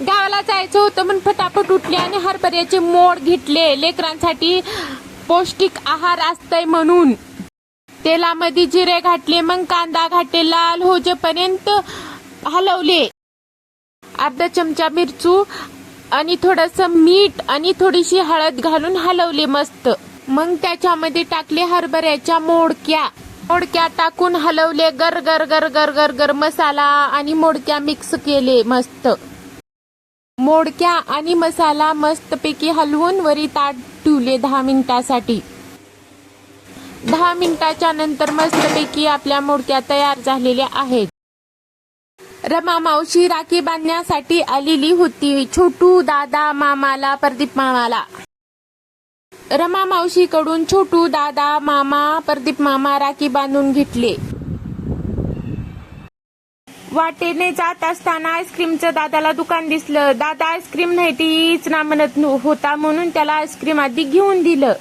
गावाला जायचं होतं म्हणून फटाफट उठले आणि हरभऱ्याचे मोड घेतले. लेकरांसाठी पौष्टिक आहार असतंय म्हणून. तेलामध्ये जिरे घातले, मग कांदा घातले, लाल होजेपर्यंत हलवले. अर्धा चमचा मिरचू आणि थोडस मीठ आणि थोडीशी हळद घालून हलवले मस्त. मग त्याच्यामध्ये टाकले हरभऱ्याच्या मोडक्या टाकून हलवले. गर गर गर गर गर गर मसाला आणि मोडक्या मिक्स केले मस्त. मोडक्या आणि मसाला मस्तपैकी हलवून वरी ताट ठेवले 10 मिनिटासाठी. 10 मिनिटाच्या नंतर मस्तपैकी आपल्या मोडक्या तयार झालेल्या आहेत. रमा मावशी राखी बांधण्यासाठी आलेली होती. छोटू दादा मामाला, प्रदीप मामाला. रमा मावशीकडून छोटू दादा मामा, प्रदीप मामा राखी बांधून घेतले. वाटेने जात असताना आईस्क्रीमचं दादाला दुकान दिसलं. दादा आईस्क्रीम नाही तीच ना म्हणत होता म्हणून त्याला आईस्क्रीम आधी घेऊन दिलं.